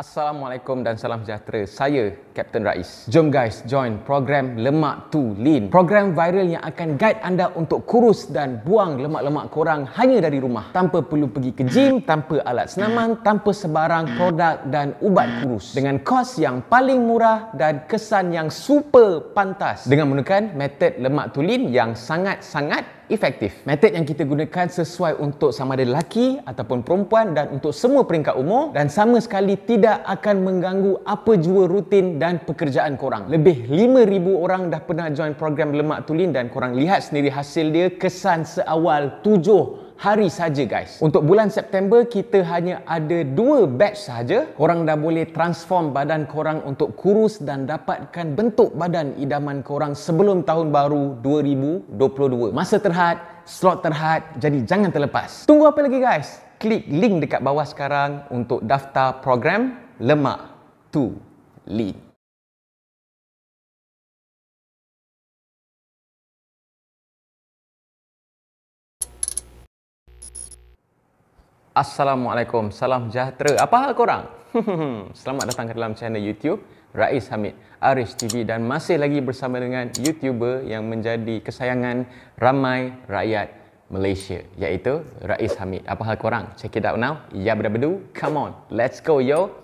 Assalamualaikum dan salam sejahtera. Saya Captain Rais. Jom guys, join program Lemak to Lean. Program viral yang akan guide anda untuk kurus dan buang lemak-lemak korang hanya dari rumah. Tanpa perlu pergi ke gym, tanpa alat senaman, tanpa sebarang produk dan ubat kurus. Dengan kos yang paling murah dan kesan yang super pantas. Dengan menggunakan metod Lemak to Lean yang sangat-sangat efektif. Metod yang kita gunakan sesuai untuk sama ada lelaki ataupun perempuan dan untuk semua peringkat umur dan sama sekali tidak akan mengganggu apa jua rutin dan pekerjaan korang. Lebih 5,000 orang dah pernah join program Lemak to Lean dan korang lihat sendiri hasil dia, kesan seawal 7 hari saja guys. Untuk bulan September kita hanya ada 2 batch sahaja. Korang dah boleh transform badan korang untuk kurus dan dapatkan bentuk badan idaman korang sebelum tahun baru 2022. Masa terhad, slot terhad, jadi jangan terlepas. Tunggu apa lagi guys? Klik link dekat bawah sekarang untuk daftar program Lemak to Lean. Assalamualaikum, salam sejahtera. Apa hal korang? Selamat datang ke dalam channel YouTube Rais Hamid, Arish TV dan masih lagi bersama dengan YouTuber yang menjadi kesayangan ramai rakyat Malaysia, iaitu Rais Hamid. Apa hal korang? Check it out now. Ya bedu, come on, let's go yo.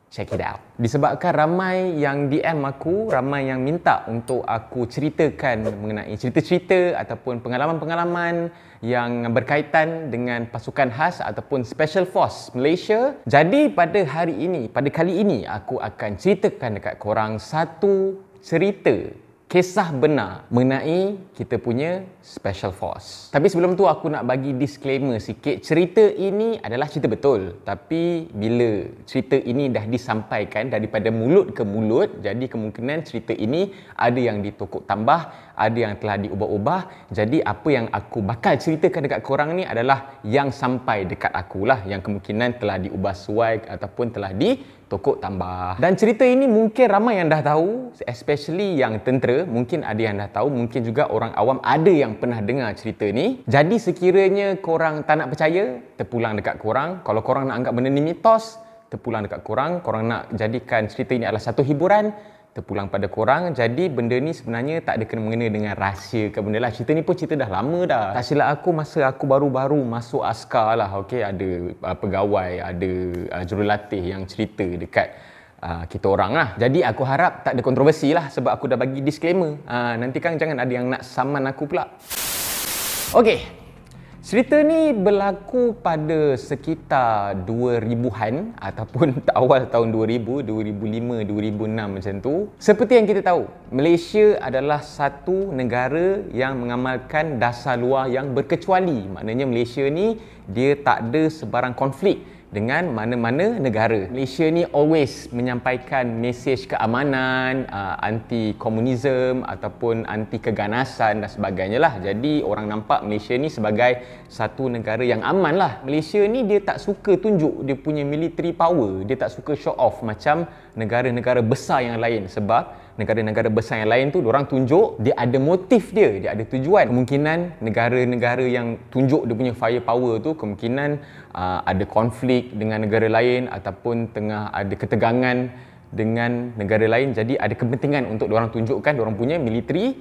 Check it out. Disebabkan ramai yang DM aku, ramai yang minta untuk aku ceritakan mengenai cerita-cerita ataupun pengalaman-pengalaman yang berkaitan dengan pasukan khas ataupun Special Force Malaysia. Jadi pada hari ini, pada kali ini aku akan ceritakan dekat korang satu cerita kisah benar mengenai kita punya Special Force. Tapi sebelum tu aku nak bagi disclaimer sikit. Cerita ini adalah cerita betul. Tapi bila cerita ini dah disampaikan daripada mulut ke mulut, jadi kemungkinan cerita ini ada yang ditokok tambah, ada yang telah diubah-ubah. Jadi apa yang aku bakal ceritakan dekat korang ni adalah yang sampai dekat akulah, yang kemungkinan telah diubah suai ataupun telah ditokok tambah. Dan cerita ini mungkin ramai yang dah tahu, especially yang tentera, mungkin ada yang dah tahu, mungkin juga orang awam ada yang pernah dengar cerita ni. Jadi sekiranya korang tak nak percaya, terpulang dekat korang. Kalau korang nak anggap benda ni mitos, terpulang dekat korang. Korang nak jadikan cerita ini adalah satu hiburan, terpulang pada korang. Jadi benda ni sebenarnya tak ada kena-mengena dengan rahsia ke benda lah. Cerita ni pun cerita dah lama dah. Tak silap aku, masa aku baru-baru masuk askar lah, okay, ada pegawai, ada jurulatih yang cerita dekat kita orang lah. Jadi aku harap tak ada kontroversi lah sebab aku dah bagi disclaimer. Nanti kan jangan ada yang nak saman aku pula. Okey, cerita ni berlaku pada sekitar 2000-an ataupun awal tahun 2000, 2005, 2006 macam tu. Seperti yang kita tahu, Malaysia adalah satu negara yang mengamalkan dasar luar yang berkecuali. Maknanya Malaysia ni dia tak ada sebarang konflik dengan mana-mana negara. Malaysia ni always menyampaikan mesej keamanan, anti komunisme ataupun anti keganasan dan sebagainya lah. Jadi orang nampak Malaysia ni sebagai satu negara yang aman lah. Malaysia ni dia tak suka tunjuk dia punya military power, dia tak suka show off macam negara-negara besar yang lain. Sebab negara-negara besar yang lain tu diorang tunjuk dia ada motif dia ada tujuan. Kemungkinan negara-negara yang tunjuk dia punya firepower tu kemungkinan ada konflik dengan negara lain ataupun tengah ada ketegangan dengan negara lain. Jadi ada kepentingan untuk diorang tunjukkan diorang punya military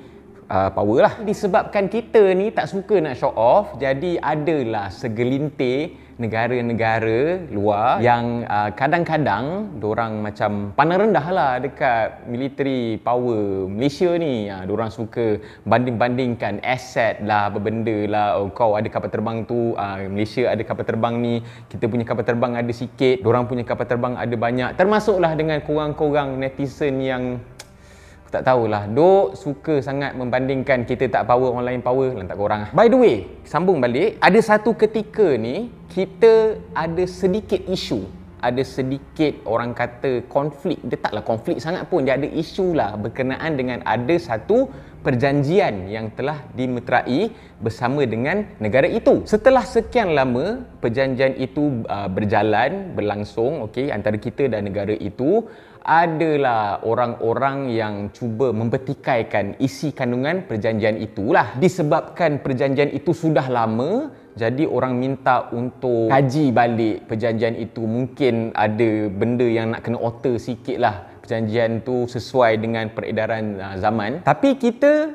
power lah. Disebabkan kita ni tak suka nak show off, jadi adalah segelintir negara-negara luar yang kadang-kadang diorang macam pandang rendah lah dekat military power Malaysia ni. Diorang suka banding-bandingkan aset lah, berbenda lah. Oh, kau ada kapal terbang tu, Malaysia ada kapal terbang ni, kita punya kapal terbang ada sikit, diorang punya kapal terbang ada banyak. Termasuklah dengan korang-korang netizen yang tak tahulah, duk suka sangat membandingkan kita tak power, orang lain power, lantak korang. By the way, sambung balik, ada satu ketika ni kita ada sedikit isu, ada sedikit orang kata konflik. Dia taklah konflik sangat pun, dia ada isu lah berkenaan dengan ada satu perjanjian yang telah dimeterai bersama dengan negara itu. Setelah sekian lama perjanjian itu berlangsung, okey, antara kita dan negara itu, adalah orang-orang yang cuba mempertikaikan isi kandungan perjanjian itulah. Disebabkan perjanjian itu sudah lama, Jadi orang minta untuk kaji balik perjanjian itu. Mungkin ada benda yang nak kena alter sikit lah. Perjanjian tu sesuai dengan peredaran zaman. Tapi kita,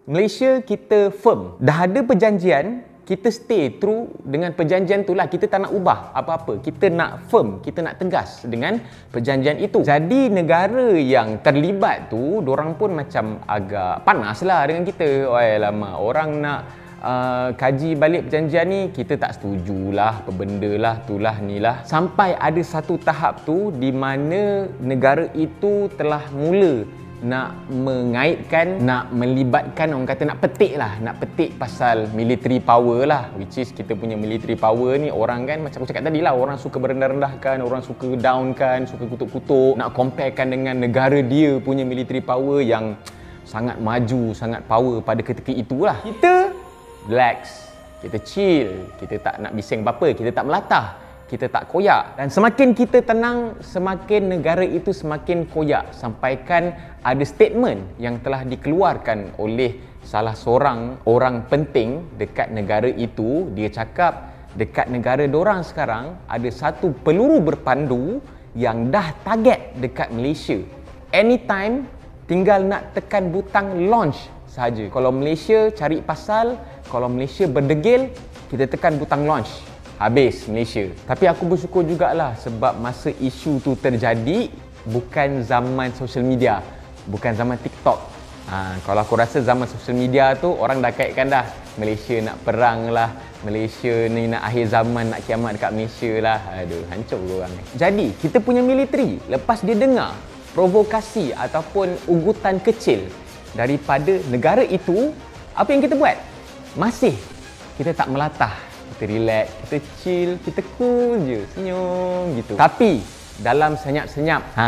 Malaysia, kita firm. Dah ada perjanjian, kita stay true dengan perjanjian tu lah. Kita tak nak ubah apa-apa. Kita nak firm, kita nak tegas dengan perjanjian itu. Jadi negara yang terlibat tu, dorang pun macam agak panas lah dengan kita. Oi lama, orang nak kaji balik perjanjian ni, kita tak setujulah, apa benda lah, itulah ni lah. Sampai ada satu tahap tu di mana negara itu telah mula nak mengaitkan, nak melibatkan, orang kata nak petik lah, nak petik pasal military power lah, which is kita punya military power ni, orang kan macam aku cakap tadi lah, orang suka merendah-rendahkan, orang suka downkan, suka kutuk-kutuk, nak comparekan dengan negara dia punya military power yang sangat maju, sangat power pada ketika itulah. Kita relax, kita chill, kita tak nak bising apa-apa, kita tak melatah, kita tak koyak. Dan semakin kita tenang, semakin negara itu semakin koyak. Sampaikan ada statement yang telah dikeluarkan oleh salah seorang orang penting dekat negara itu. Dia cakap dekat negara dorang sekarang ada satu peluru berpandu yang dah target dekat Malaysia. Anytime tinggal nak tekan butang launch sahaja. Kalau Malaysia cari pasal, kalau Malaysia berdegil, kita tekan butang launch. Habis Malaysia. Tapi aku bersyukur jugalah sebab masa isu tu terjadi bukan zaman social media, bukan zaman TikTok. Kalau aku rasa zaman social media tu orang dah kaitkan dah, Malaysia nak perang lah, Malaysia ni nak akhir zaman, nak kiamat dekat Malaysia lah. Aduh, hancur korang ni. Jadi kita punya militeri, lepas dia dengar provokasi ataupun ugutan kecil daripada negara itu, apa yang kita buat? Masih kita tak melatah, kita relax, kita chill, kita cool je, senyum gitu. Tapi dalam senyap-senyap,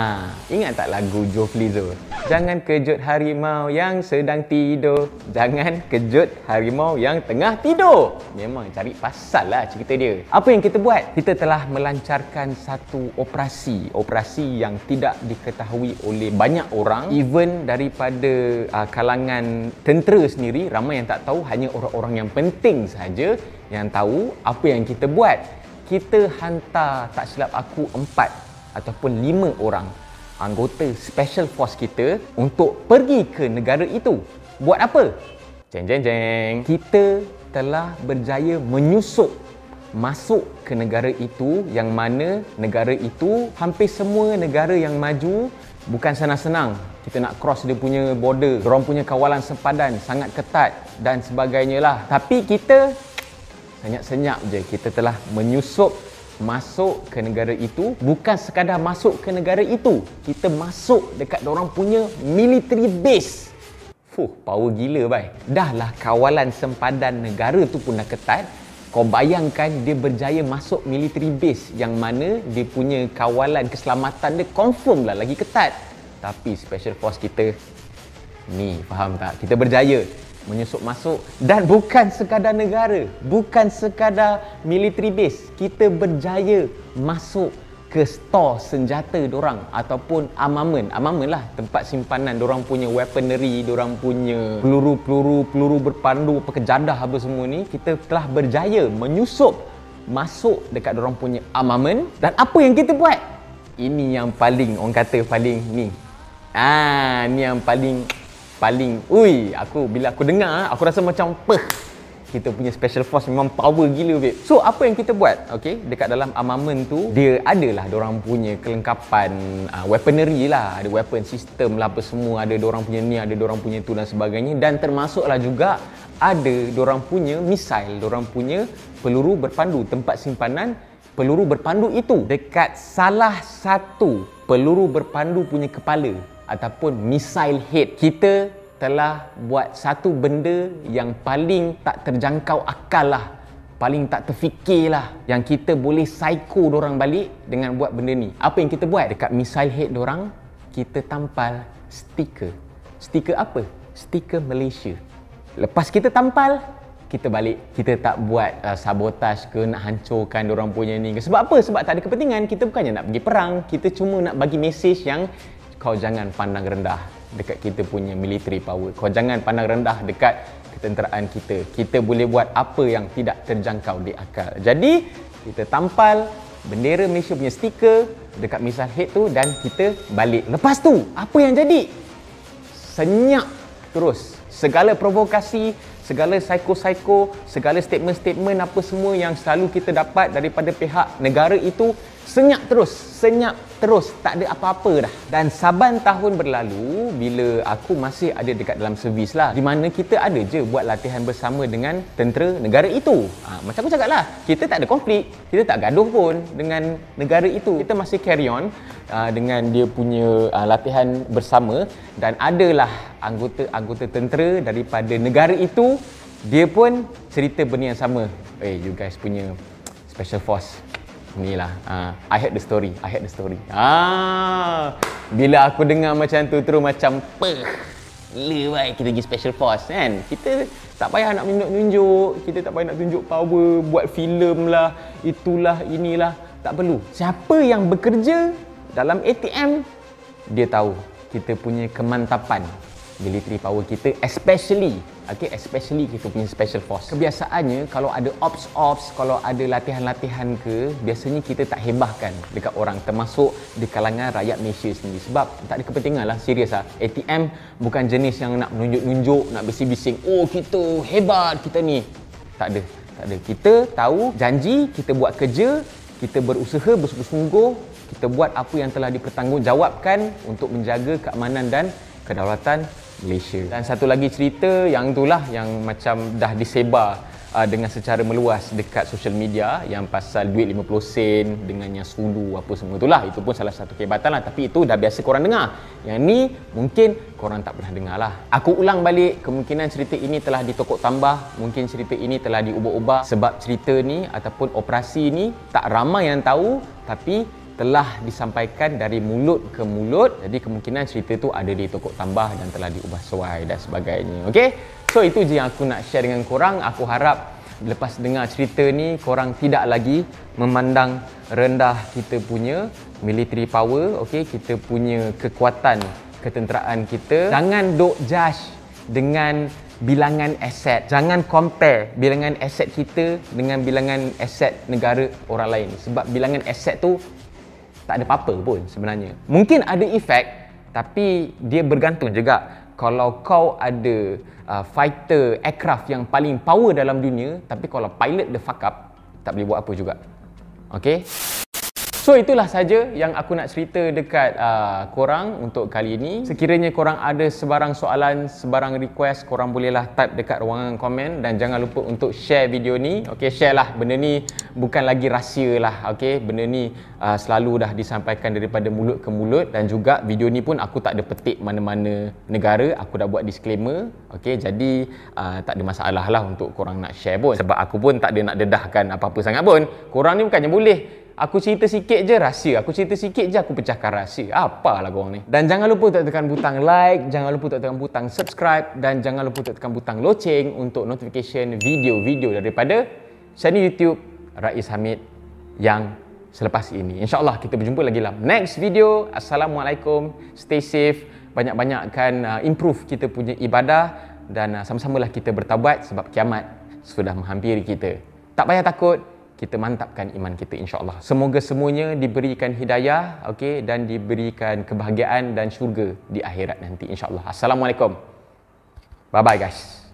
ingat tak lagu Joe Flizzo? Jangan kejut harimau yang sedang tidur, jangan kejut harimau yang tengah tidur. Memang cari pasal lah cerita dia. Apa yang kita buat? Kita telah melancarkan satu operasi yang tidak diketahui oleh banyak orang, even daripada kalangan tentera sendiri. Ramai yang tak tahu, hanya orang-orang yang penting saja yang tahu apa yang kita buat. Kita hantar, tak silap aku, 4 ataupun 5 orang anggota special force kita untuk pergi ke negara itu. Buat apa? Jeng jeng jeng. Kita telah berjaya menyusup masuk ke negara itu, yang mana negara itu hampir semua negara yang maju bukan senang-senang. Kita nak cross dia punya border, diorang punya kawalan sempadan sangat ketat dan sebagainya lah. Tapi kita senyap-senyap je, kita telah menyusup masuk ke negara itu. Bukan sekadar masuk ke negara itu, kita masuk dekat dorang punya military base. Power gila bai. Dah lah kawalan sempadan negara tu pun dah ketat. Kau bayangkan dia berjaya masuk military base yang mana dia punya kawalan keselamatan dia confirm lah lagi ketat. Tapi special force kita ni, faham tak? Kita berjaya menyusup masuk, dan bukan sekadar negara, bukan sekadar military base, kita berjaya masuk ke store senjata dorang ataupun armament lah, tempat simpanan dorang punya weaponry, dorang punya peluru berpandu, pekejadah apa semua ni. Kita telah berjaya menyusup masuk dekat dorang punya armament. Dan apa yang kita buat? Ini yang paling, orang kata paling ni. Ni yang paling, bila aku dengar, aku rasa macam kita punya special force memang power gila, babe. So apa yang kita buat? Okay, dekat dalam armament tu dia adalah dorang punya kelengkapan weaponry lah, ada weapon system lah apa semua, ada dorang punya ni, ada dorang punya tu dan sebagainya. Dan termasuklah juga ada dorang punya missile, dorang punya peluru berpandu, tempat simpanan peluru berpandu itu dekat salah satu peluru berpandu punya kepala ataupun missile head. Kita telah buat satu benda yang paling tak terjangkau akal lah, paling tak terfikir lah, yang kita boleh psycho dorang balik dengan buat benda ni. Apa yang kita buat? Dekat missile head dorang, kita tampal stiker. Stiker apa? Stiker Malaysia. Lepas kita tampal, kita balik. Kita tak buat sabotage ke, nak hancurkan dorang punya ni ke. Sebab apa? Sebab tak ada kepentingan. Kita bukannya nak pergi perang, kita cuma nak bagi mesej yang kau jangan pandang rendah dekat kita punya military power. Kau jangan pandang rendah dekat ketenteraan kita. Kita boleh buat apa yang tidak terjangkau di akal. Jadi, kita tampal bendera Malaysia punya stiker dekat misal head tu dan kita balik. Lepas tu, apa yang jadi? Senyap terus. Segala provokasi, segala psycho-psycho, segala statement-statement apa semua yang selalu kita dapat daripada pihak negara itu senyap terus, tak ada apa-apa dah. Dan saban tahun berlalu, bila aku masih ada dekat dalam servis lah, di mana kita ada je buat latihan bersama dengan tentera negara itu. Macam aku cakap lah, kita tak ada konflik, kita tak gaduh pun dengan negara itu. Kita masih carry on dengan dia punya latihan bersama, dan adalah anggota-anggota tentera daripada negara itu, dia pun cerita benda yang sama. You guys punya special force inilah, I heard the story. Bila aku dengar macam tu terus macam lewat kita pergi special force kan. Kita tak payah nak menunjuk, kita tak payah nak tunjuk power, buat filem lah, itulah, inilah, tak perlu. Siapa yang bekerja dalam ATM, dia tahu kita punya kemantapan military power kita, especially kita punya special force. Kebiasaannya kalau ada ops, kalau ada latihan-latihan ke, biasanya kita tak hebahkan dekat orang, termasuk di kalangan rakyat Malaysia sendiri, sebab tak ada kepentingan lah, serius lah. ATM bukan jenis yang nak menunjuk-nunjuk, nak bising-bising, oh kita hebat, kita ni. Tak ada. Kita tahu janji, kita buat kerja, kita berusaha bersungguh-sungguh, kita buat apa yang telah dipertanggungjawabkan untuk menjaga keamanan dan kedaulatan Malaysia. Dan satu lagi cerita yang itulah yang macam dah disebar dengan secara meluas dekat social media, yang pasal duit 50 sen dengan yang sulu apa semua itulah. Itu pun salah satu kehebatan lah, tapi itu dah biasa korang dengar. Yang ni mungkin korang tak pernah dengar lah. Aku ulang balik, kemungkinan cerita ini telah ditokok tambah, mungkin cerita ini telah diubah-ubah, sebab cerita ni ataupun operasi ni tak ramai yang tahu, tapi telah disampaikan dari mulut ke mulut. Jadi kemungkinan cerita tu ada ditokok tambah dan telah diubah suai dan sebagainya. Okey? So itu je yang aku nak share dengan korang. Aku harap lepas dengar cerita ni, korang tidak lagi memandang rendah kita punya military power, okey, kita punya kekuatan ketenteraan kita. Jangan duk judge dengan bilangan aset. Jangan compare bilangan aset kita dengan bilangan aset negara orang lain, sebab bilangan aset tu tak ada apa-apa pun sebenarnya. Mungkin ada efek, tapi dia bergantung juga. Kalau kau ada fighter aircraft yang paling power dalam dunia, tapi kalau pilot dia fuck up, tak boleh buat apa juga. Okay? So itulah saja yang aku nak cerita dekat korang untuk kali ini. Sekiranya korang ada sebarang soalan, sebarang request, korang bolehlah type dekat ruangan komen, dan jangan lupa untuk share video ni. Okay, share lah. Benda ni bukan lagi rahsia lah. Okay, benda ni selalu dah disampaikan daripada mulut ke mulut, dan juga video ni pun aku tak ada petik mana-mana negara. Aku dah buat disclaimer. Okay, jadi tak ada masalah lah untuk korang nak share pun, sebab aku pun tak ada nak dedahkan apa-apa sangat pun. Korang ni bukannya boleh aku cerita sikit je rahsia, aku cerita sikit je aku pecahkan rahsia. Apalah korang ni. Dan jangan lupa untuk tekan butang like, jangan lupa untuk tekan butang subscribe, dan jangan lupa untuk tekan butang loceng untuk notification video-video daripada channel YouTube Rais Hamid yang selepas ini. InsyaAllah kita berjumpa lagi dalam next video. Assalamualaikum, stay safe, banyak-banyakkan improve kita punya ibadah, dan sama-samalah kita bertaubat sebab kiamat sudah menghampiri kita. Tak payah takut, kita mantapkan iman kita insya-Allah. Semoga semuanya diberikan hidayah, okey, dan diberikan kebahagiaan dan syurga di akhirat nanti insya-Allah. Assalamualaikum. Bye bye guys.